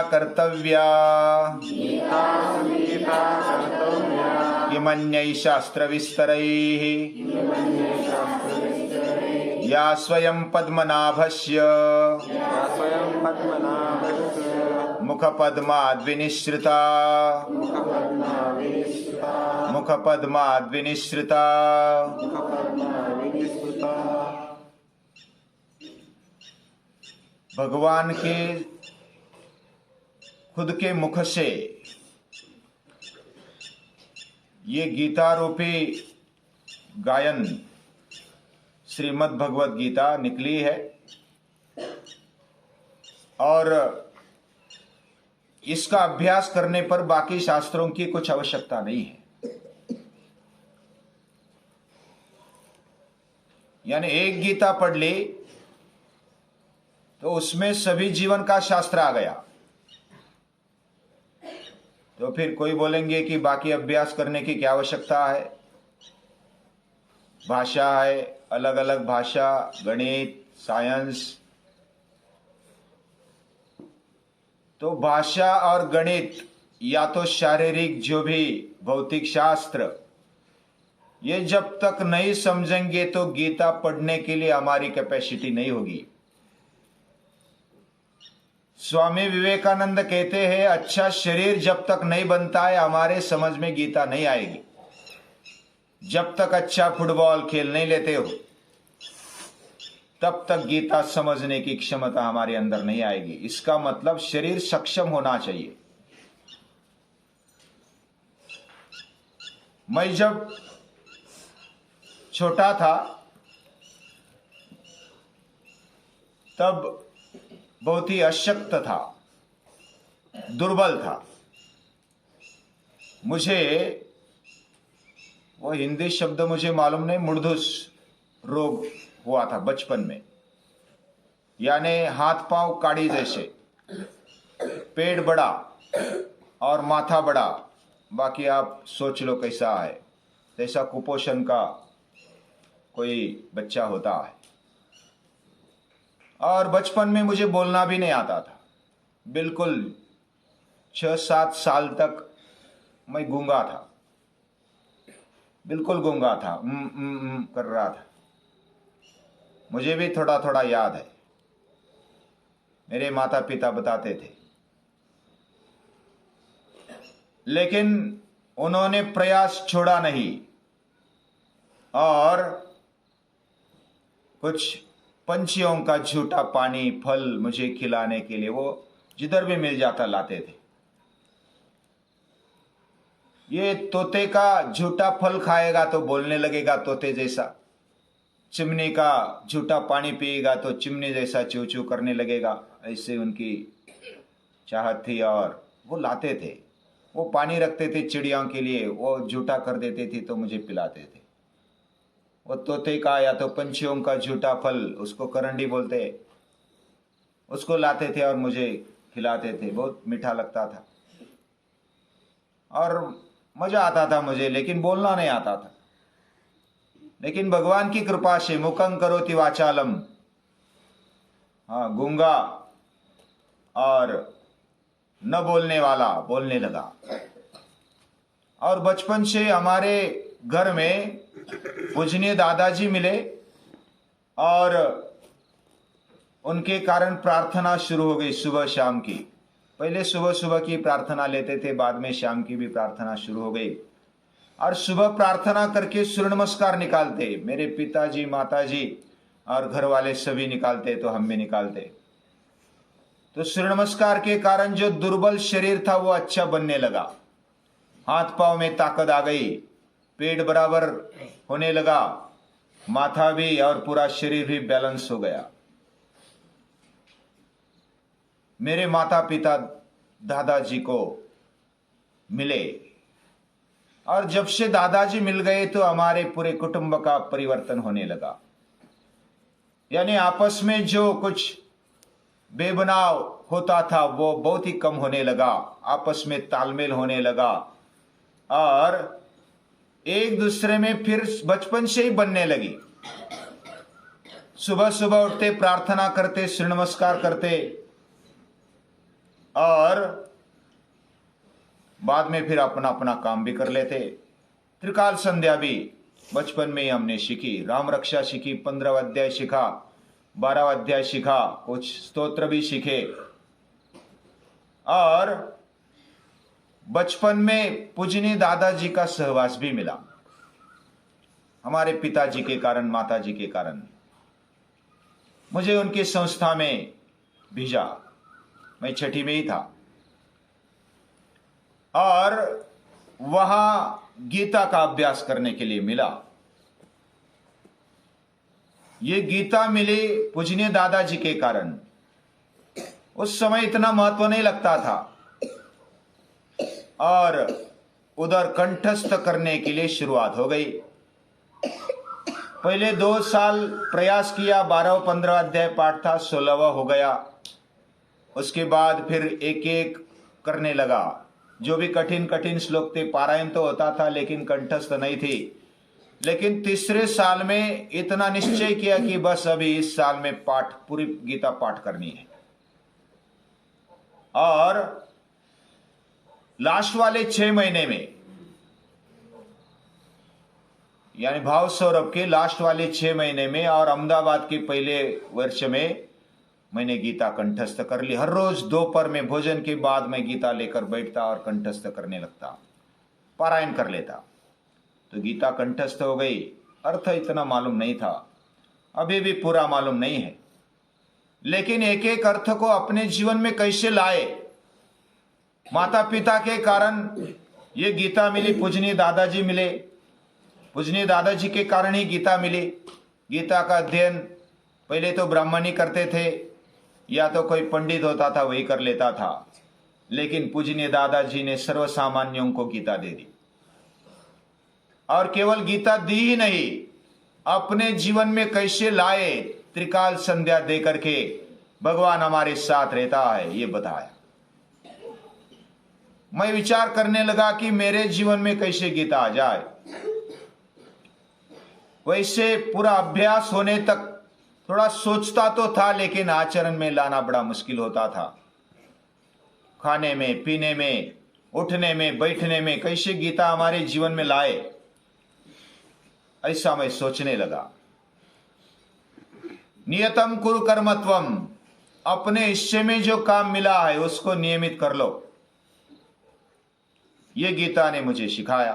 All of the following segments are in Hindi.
कर्तव्या किमन्यै शास्त्रविस्तरैः या स्वयं पद्मनाभस्य मुखपद्माद्विनिश्रिता मुखपद्माद्विनिश्रिता। भगवान के खुद के मुख से ये गीता रूपी गायन श्रीमद् भगवद गीता निकली है और इसका अभ्यास करने पर बाकी शास्त्रों की कुछ आवश्यकता नहीं है। यानी एक गीता पढ़ ली तो उसमें सभी जीवन का शास्त्र आ गया, तो फिर कोई बोलेंगे कि बाकी अभ्यास करने की क्या आवश्यकता है। भाषा है, अलग अलग भाषा, गणित, साइंस। तो भाषा और गणित या तो शारीरिक जो भी भौतिक शास्त्र, ये जब तक नहीं समझेंगे तो गीता पढ़ने के लिए हमारी कैपेसिटी नहीं होगी। स्वामी विवेकानंद कहते हैं, अच्छा शरीर जब तक नहीं बनता है हमारे समझ में गीता नहीं आएगी। जब तक अच्छा फुटबॉल खेल नहीं लेते हो तब तक गीता समझने की क्षमता हमारे अंदर नहीं आएगी। इसका मतलब शरीर सक्षम होना चाहिए। मैं जब छोटा था तब बहुत ही अशक्त था, दुर्बल था। मुझे वो हिंदी शब्द मुझे मालूम नहीं, मूर्धुस रोग हुआ था बचपन में। यानी हाथ पांव काड़ी जैसे, पेट बड़ा और माथा बड़ा, बाकी आप सोच लो कैसा है, जैसा कुपोषण का कोई बच्चा होता है। और बचपन में मुझे बोलना भी नहीं आता था, बिल्कुल 6-7 साल तक मैं गूंगा था, बिल्कुल गूंगा था, कर रहा था। मुझे भी थोड़ा थोड़ा याद है, मेरे माता पिता बताते थे। लेकिन उन्होंने प्रयास छोड़ा नहीं और कुछ पंछियों का झूठा पानी, फल मुझे खिलाने के लिए वो जिधर भी मिल जाता लाते थे। ये तोते का झूठा फल खाएगा तो बोलने लगेगा तोते जैसा, चिमनी का झूठा पानी पिएगा तो चिमनी जैसा चू चू करने लगेगा। ऐसे उनकी चाहत थी और वो लाते थे। वो पानी रखते थे चिड़ियों के लिए, वो झूठा कर देते थे तो मुझे पिलाते थे। वो तोते का या तो पंछियों का झूठा फल, उसको करंडी बोलते, उसको लाते थे और मुझे खिलाते थे। बहुत मीठा लगता था और मजा आता था मुझे, लेकिन बोलना नहीं आता था। लेकिन भगवान की कृपा से मुखं करोति वाचालम, हाँ, गूंगा और न बोलने वाला बोलने लगा। और बचपन से हमारे घर में पूजनीय दादाजी मिले और उनके कारण प्रार्थना शुरू हो गई सुबह शाम की। पहले सुबह सुबह की प्रार्थना लेते थे, बाद में शाम की भी प्रार्थना शुरू हो गई। और सुबह प्रार्थना करके सूर्य नमस्कार निकालते, मेरे पिताजी, माताजी और घर वाले सभी निकालते, तो हम भी निकालते। तो सूर्य नमस्कार के कारण जो दुर्बल शरीर था वो अच्छा बनने लगा, हाथ पांव में ताकत आ गई, पेट बराबर होने लगा, माथा भी और पूरा शरीर भी बैलेंस हो गया। मेरे माता पिता दादाजी को मिले और जब से दादाजी मिल गए तो हमारे पूरे कुटुंब का परिवर्तन होने लगा। यानी आपस में जो कुछ बेबनाव होता था वो बहुत ही कम होने लगा, आपस में तालमेल होने लगा और एक दूसरे में फिर बचपन से ही बनने लगी। सुबह सुबह उठते, प्रार्थना करते, सूर्य नमस्कार करते और बाद में फिर अपना अपना काम भी कर लेते। त्रिकाल संध्या भी बचपन में ही हमने सीखी, राम रक्षा सीखी, 15 अध्याय सीखा, 12 अध्याय सीखा, कुछ स्तोत्र भी सीखे। और बचपन में पूजनीय दादाजी का सहवास भी मिला, हमारे पिताजी के कारण, माताजी के कारण। मुझे उनकी संस्था में भेजा, मैं छठी में ही था, और वहां गीता का अभ्यास करने के लिए मिला। ये गीता मिली पूजनीय दादाजी के कारण। उस समय इतना महत्व नहीं लगता था, और उधर कंठस्थ करने के लिए शुरुआत हो गई। पहले 2 साल प्रयास किया, 12-15 अध्याय पाठ था, 16वां हो गया। उसके बाद फिर एक एक करने लगा। जो भी कठिन कठिन श्लोक थे, पारायण तो होता था लेकिन कंठस्थ नहीं थी। लेकिन तीसरे साल में इतना निश्चय किया कि बस अभी इस साल में पाठ, पूरी गीता पाठ करनी है। और लास्ट वाले 6 महीने में, यानी भाव सौरभ के लास्ट वाले 6 महीने में और अहमदाबाद के पहले वर्ष में मैंने गीता कंठस्थ कर ली। हर रोज दोपहर में भोजन के बाद मैं गीता लेकर बैठता और कंठस्थ करने लगता, पारायण कर लेता। तो गीता कंठस्थ हो गई। अर्थ इतना मालूम नहीं था, अभी भी पूरा मालूम नहीं है, लेकिन एक एक अर्थ को अपने जीवन में कैसे लाए। माता पिता के कारण ये गीता मिली, पूजनीय दादाजी मिले, पूजनीय दादाजी के कारण ही गीता मिली। गीता का अध्ययन पहले तो ब्राह्मण ही करते थे, या तो कोई पंडित होता था वही कर लेता था, लेकिन पूजनीय दादाजी ने सर्वसामान्यों को गीता दे दी। और केवल गीता दी ही नहीं, अपने जीवन में कैसे लाए, त्रिकाल संध्या दे करके भगवान हमारे साथ रहता है, ये बताया। मैं विचार करने लगा कि मेरे जीवन में कैसे गीता आ जाए। वैसे पूरा अभ्यास होने तक थोड़ा सोचता तो था, लेकिन आचरण में लाना बड़ा मुश्किल होता था। खाने में, पीने में, उठने में, बैठने में कैसे गीता हमारे जीवन में लाए, ऐसा मैं सोचने लगा। नियतम कुरु कर्मत्वम, अपने हिस्से में जो काम मिला है उसको नियमित कर लो, ये गीता ने मुझे सिखाया।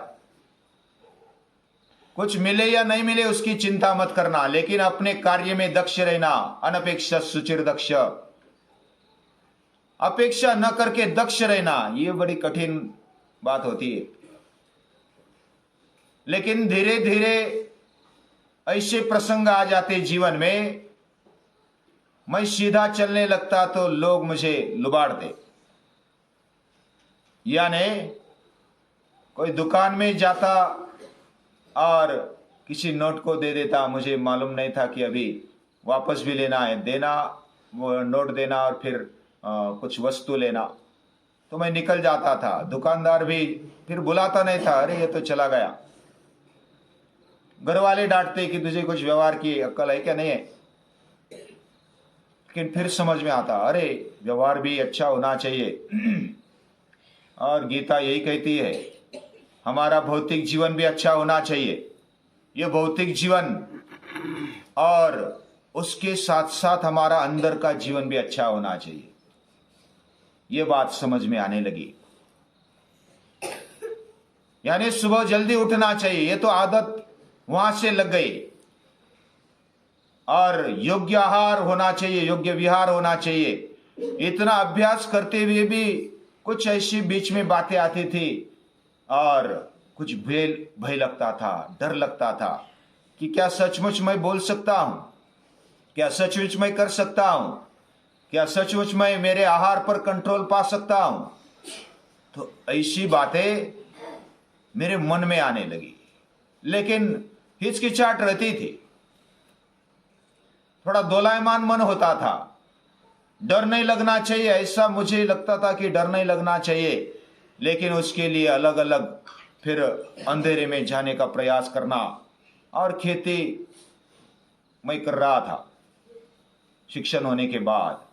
कुछ मिले या नहीं मिले उसकी चिंता मत करना, लेकिन अपने कार्य में दक्ष रहना। अनपेक्षा सुचिर दक्ष, अपेक्षा न करके दक्ष रहना, ये बड़ी कठिन बात होती है। लेकिन धीरे धीरे ऐसे प्रसंग आ जाते जीवन में, मैं सीधा चलने लगता तो लोग मुझे लुबाड़ते। यानी कोई दुकान में जाता और किसी नोट को दे देता, मुझे मालूम नहीं था कि अभी वापस भी लेना है, देना, वो नोट देना और फिर कुछ वस्तु लेना, तो मैं निकल जाता था। दुकानदार भी फिर बुलाता नहीं था, अरे ये तो चला गया। घर वाले डांटते कि तुझे कुछ व्यवहार की अक्ल है क्या, नहीं है। लेकिन फिर समझ में आता, अरे व्यवहार भी अच्छा होना चाहिए। और गीता यही कहती है, हमारा भौतिक जीवन भी अच्छा होना चाहिए। ये भौतिक जीवन और उसके साथ साथ हमारा अंदर का जीवन भी अच्छा होना चाहिए। ये बात समझ में आने लगी। यानी सुबह जल्दी उठना चाहिए, ये तो आदत वहां से लग गई। और योग्य आहार होना चाहिए, योग्य विहार होना चाहिए। इतना अभ्यास करते हुए भी कुछ ऐसी बीच में बातें आती थी और कुछ भय लगता था, डर लगता था कि क्या सचमुच मैं बोल सकता हूं, क्या सचमुच मैं कर सकता हूं, क्या सचमुच मैं मेरे आहार पर कंट्रोल पा सकता हूं। तो ऐसी बातें मेरे मन में आने लगी, लेकिन हिचकिचाहट रहती थी, थोड़ा दोलायमान मन होता था। डर नहीं लगना चाहिए, ऐसा मुझे लगता था कि डर नहीं लगना चाहिए, लेकिन उसके लिए अलग अलग फिर अंधेरे में जाने का प्रयास करना। और खेती मैं कर रहा था शिक्षण होने के बाद,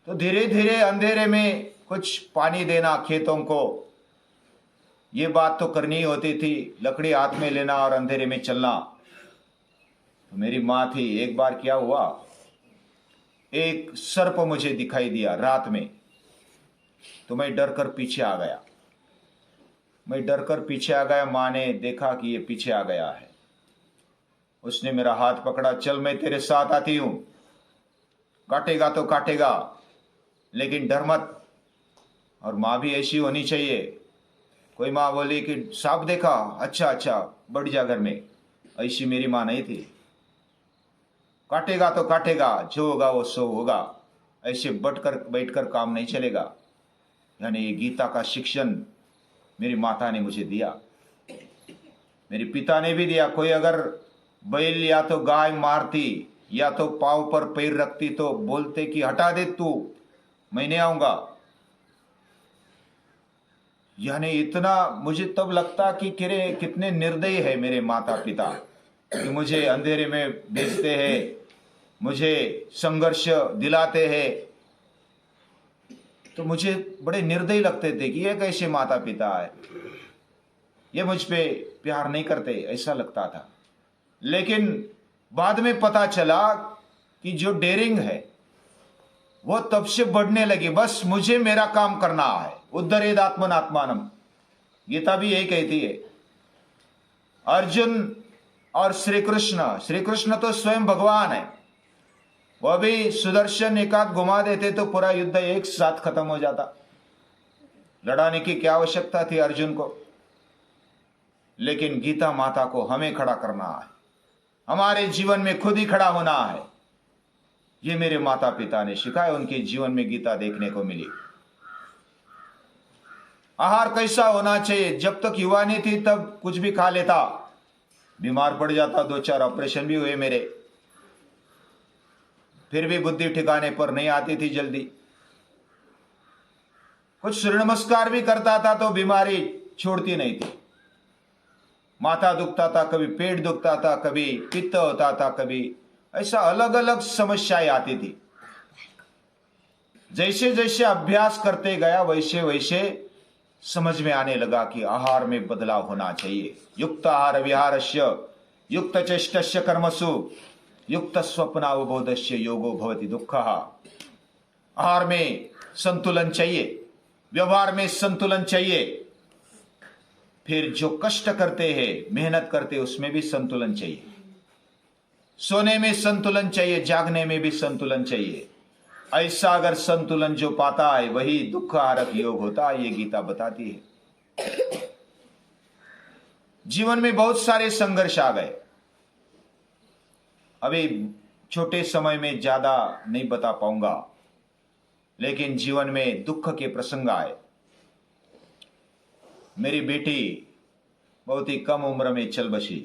तो धीरे धीरे अंधेरे में कुछ पानी देना खेतों को, ये बात तो करनी होती थी। लकड़ी हाथ में लेना और अंधेरे में चलना। तो मेरी माँ थी। एक बार क्या हुआ, एक सर्प मुझे दिखाई दिया रात में, तो मैं डर कर पीछे आ गया। माँ ने देखा कि ये पीछे आ गया है। उसने मेरा हाथ पकड़ा, चल मैं तेरे साथ आती हूं, काटेगा तो काटेगा लेकिन डर मत। और माँ भी ऐसी होनी चाहिए। कोई माँ बोली कि सांप देखा, अच्छा अच्छा बढ़ जा घर में, ऐसी मेरी माँ नहीं थी। काटेगा तो काटेगा, जो होगा वो सो होगा, ऐसे बैठकर काम नहीं चलेगा। यानी ये गीता का शिक्षण मेरी माता ने मुझे दिया, मेरे पिता ने भी दिया। कोई अगर बैल या तो गाय मारती या तो पांव पर पैर रखती तो बोलते कि हटा दे तू, मैं नहीं आऊंगा। यानी इतना मुझे तब लगता कि कितने निर्दयी है मेरे माता पिता, कि मुझे अंधेरे में भेजते हैं, मुझे संघर्ष दिलाते हैं। तो मुझे बड़े निर्दयी लगते थे कि ये कैसे माता पिता है, ये मुझ पे प्यार नहीं करते, ऐसा लगता था। लेकिन बाद में पता चला कि जो डेयरिंग है वो तब से बढ़ने लगी। बस मुझे मेरा काम करना है। उद्धरेद आत्मनात्मानम, गीता भी यही कहती है। अर्जुन और श्री कृष्ण तो स्वयं भगवान है। वह भी सुदर्शन एक हाथ घुमा देते तो पूरा युद्ध एक साथ खत्म हो जाता। लड़ाने की क्या आवश्यकता थी अर्जुन को। लेकिन गीता माता को हमें खड़ा करना है, हमारे जीवन में खुद ही खड़ा होना है। ये मेरे माता पिता ने सिखाया, उनके जीवन में गीता देखने को मिली। आहार कैसा होना चाहिए, जब तक युवा नहीं थी तब कुछ भी खा लेता, बीमार पड़ जाता, 2-4 ऑपरेशन भी हुए मेरे, फिर भी बुद्धि ठिकाने पर नहीं आती थी जल्दी। कुछ सूर्य नमस्कार भी करता था तो बीमारी छोड़ती नहीं थी। माथा दुखता था, कभी पेट दुखता था, कभी पित्त होता था, कभी ऐसा अलग अलग समस्याएं आती थी। जैसे जैसे अभ्यास करते गया वैसे वैसे समझ में आने लगा कि आहार में बदलाव होना चाहिए। युक्त आहार विहारस्य युक्त चेष्टस्य कर्मसु युक्त स्वप्नावबोधस्य योगो भवति दुःखः। आहार में संतुलन चाहिए, व्यवहार में संतुलन चाहिए, फिर जो कष्ट करते हैं, मेहनत करते, उसमें भी संतुलन चाहिए। सोने में संतुलन चाहिए, जागने में भी संतुलन चाहिए। ऐसा अगर संतुलन जो पाता है वही दुःखहारक योग होता है, ये गीता बताती है। जीवन में बहुत सारे संघर्ष आ गए। अभी छोटे समय में ज्यादा नहीं बता पाऊंगा, लेकिन जीवन में दुख के प्रसंग आए। मेरी बेटी बहुत ही कम उम्र में चल बसी,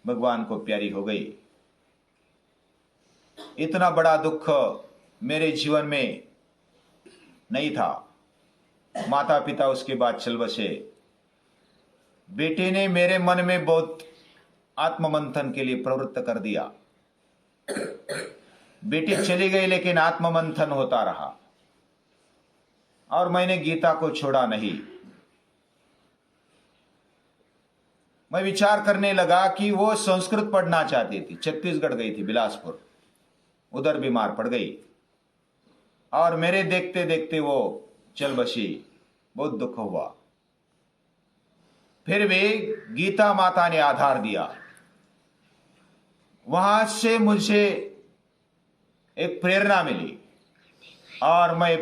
भगवान को प्यारी हो गई। इतना बड़ा दुख मेरे जीवन में नहीं था। माता पिता उसके बाद चल बसे। बेटे ने मेरे मन में बहुत आत्ममंथन के लिए प्रवृत्त कर दिया। बेटी चली गई लेकिन आत्ममंथन होता रहा और मैंने गीता को छोड़ा नहीं। मैं विचार करने लगा कि वो संस्कृत पढ़ना चाहती थी, छत्तीसगढ़ गई थी, बिलासपुर, उधर बीमार पड़ गई और मेरे देखते देखते वो चल बसी। बहुत दुख हुआ। फिर भी गीता माता ने आधार दिया। वहां से मुझे एक प्रेरणा मिली और मैं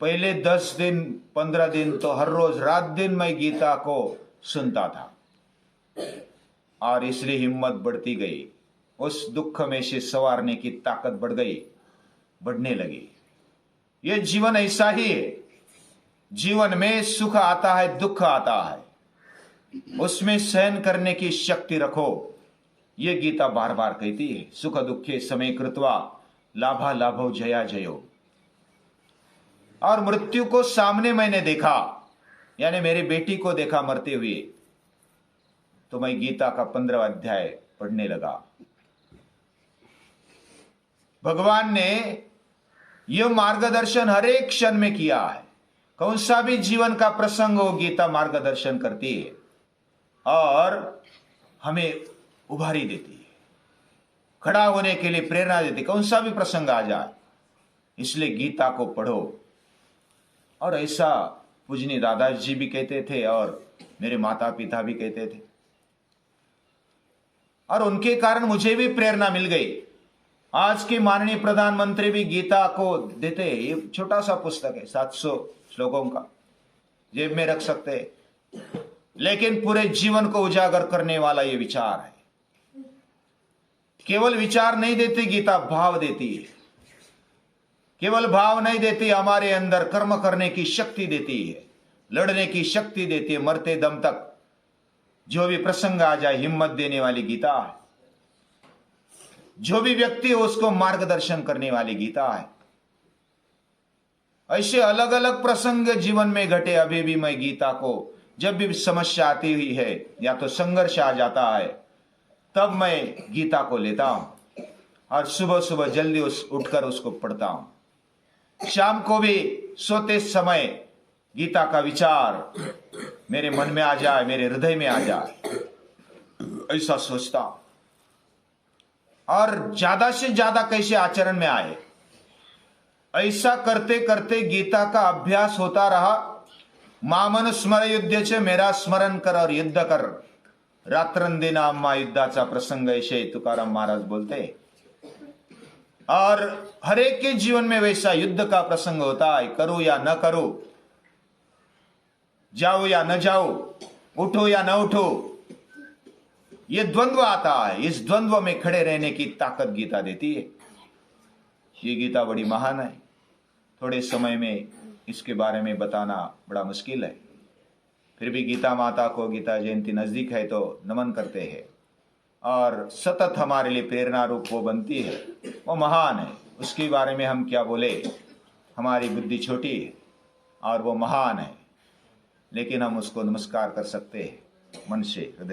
पहले 10 दिन 15 दिन तो हर रोज रात दिन मैं गीता को सुनता था और इसलिए हिम्मत बढ़ती गई। उस दुख में से संवारने की ताकत बढ़ गई, बढ़ने लगी। ये जीवन ऐसा ही है। जीवन में सुख आता है, दुख आता है, उसमें सहन करने की शक्ति रखो। ये गीता बार बार कहती है। सुख दुखे समय कृत्वा लाभा लाभो जया जयो। और मृत्यु को सामने मैंने देखा, यानी मेरी बेटी को देखा मरते हुए, तो मैं गीता का 15वां अध्याय पढ़ने लगा। भगवान ने यह मार्गदर्शन हर एक क्षण में किया है। कौन सा भी जीवन का प्रसंग हो, गीता मार्गदर्शन करती है और हमें उभारी देती है, खड़ा होने के लिए प्रेरणा देती है। कौन सा भी प्रसंग आ जाए, इसलिए गीता को पढ़ो। और ऐसा पूजनीय दादाजी जी भी कहते थे और मेरे माता पिता भी कहते थे, और उनके कारण मुझे भी प्रेरणा मिल गई। आज के माननीय प्रधानमंत्री भी गीता को देते हैं। ये छोटा सा पुस्तक है, 700 श्लोकों का, जेब में रख सकते हैं, लेकिन पूरे जीवन को उजागर करने वाला ये विचार है। केवल विचार नहीं देती गीता, भाव देती है। केवल भाव नहीं देती, हमारे अंदर कर्म करने की शक्ति देती है, लड़ने की शक्ति देती है, मरते दम तक जो भी प्रसंग आ जाए हिम्मत देने वाली गीता है। जो भी व्यक्ति हो उसको मार्गदर्शन करने वाली गीता है। ऐसे अलग अलग प्रसंग जीवन में घटे, अभी भी मैं गीता को जब भी समस्या आती हुई है या तो संघर्ष आ जाता है, तब मैं गीता को लेता हूं और सुबह सुबह जल्दी उठकर उसको पढ़ता हूं। शाम को भी सोते समय गीता का विचार मेरे मन में आ जाए, मेरे हृदय में आ जाए, ऐसा सोचता हूं। और ज्यादा से ज्यादा कैसे आचरण में आए, ऐसा करते करते गीता का अभ्यास होता रहा। मामन स्मर युद्ध च, मेरा स्मरण कर और युद्ध कर, रात्रंदिन आम्हा युद्धाचा प्रसंग ऐसे तुकाराम महाराज बोलते। और हर एक के जीवन में वैसा युद्ध का प्रसंग होता है। करो या न करो, जाओ या न जाओ, उठो या न उठो, ये द्वंद्व आता है। इस द्वंद्व में खड़े रहने की ताकत गीता देती है। ये गीता बड़ी महान है। थोड़े समय में इसके बारे में बताना बड़ा मुश्किल है, फिर भी गीता माता को, गीता जयंती नजदीक है तो नमन करते हैं और सतत हमारे लिए प्रेरणा रूप वो बनती है। वो महान है, उसके बारे में हम क्या बोले, हमारी बुद्धि छोटी है और वो महान है, लेकिन हम उसको नमस्कार कर सकते हैं मन से, हृदय